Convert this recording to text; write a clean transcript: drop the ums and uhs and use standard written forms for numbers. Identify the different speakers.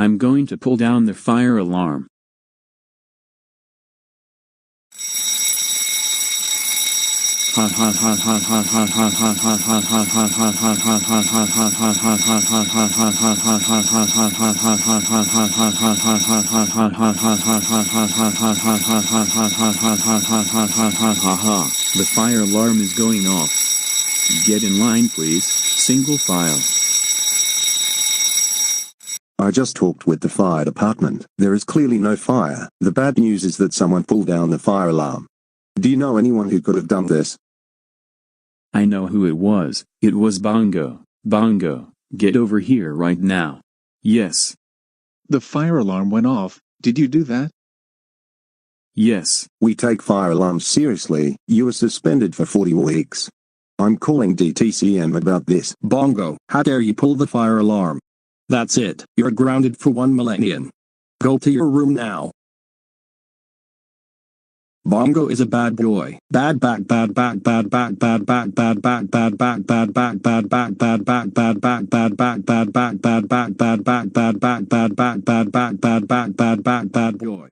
Speaker 1: I'm going to pull down the fire alarm. Ha ha ha ha ha ha ha ha ha ha ha ha ha ha ha ha ha. The fire alarm is going off. Get in line, please. Single file.
Speaker 2: I just talked with the fire department. There is clearly no fire. The bad news is that someone pulled down the fire alarm. Do you know anyone who could have done this?
Speaker 1: I know who it was. It was Bongo. Bongo, get over here right now. Yes.
Speaker 3: The fire alarm went off. Did you do that?
Speaker 1: Yes.
Speaker 2: We take fire alarms seriously. You are suspended for 40 weeks. I'm calling DTCM about this.
Speaker 4: Bongo, how dare you pull the fire alarm? That's it. You're grounded for 1 millennium. Go to your room now. Bongo is a bad boy. Bad back bad back bad back bad back bad back bad back bad back bad back bad back bad back bad back bad back bad back bad back bad back bad back bad back bad back bad boy.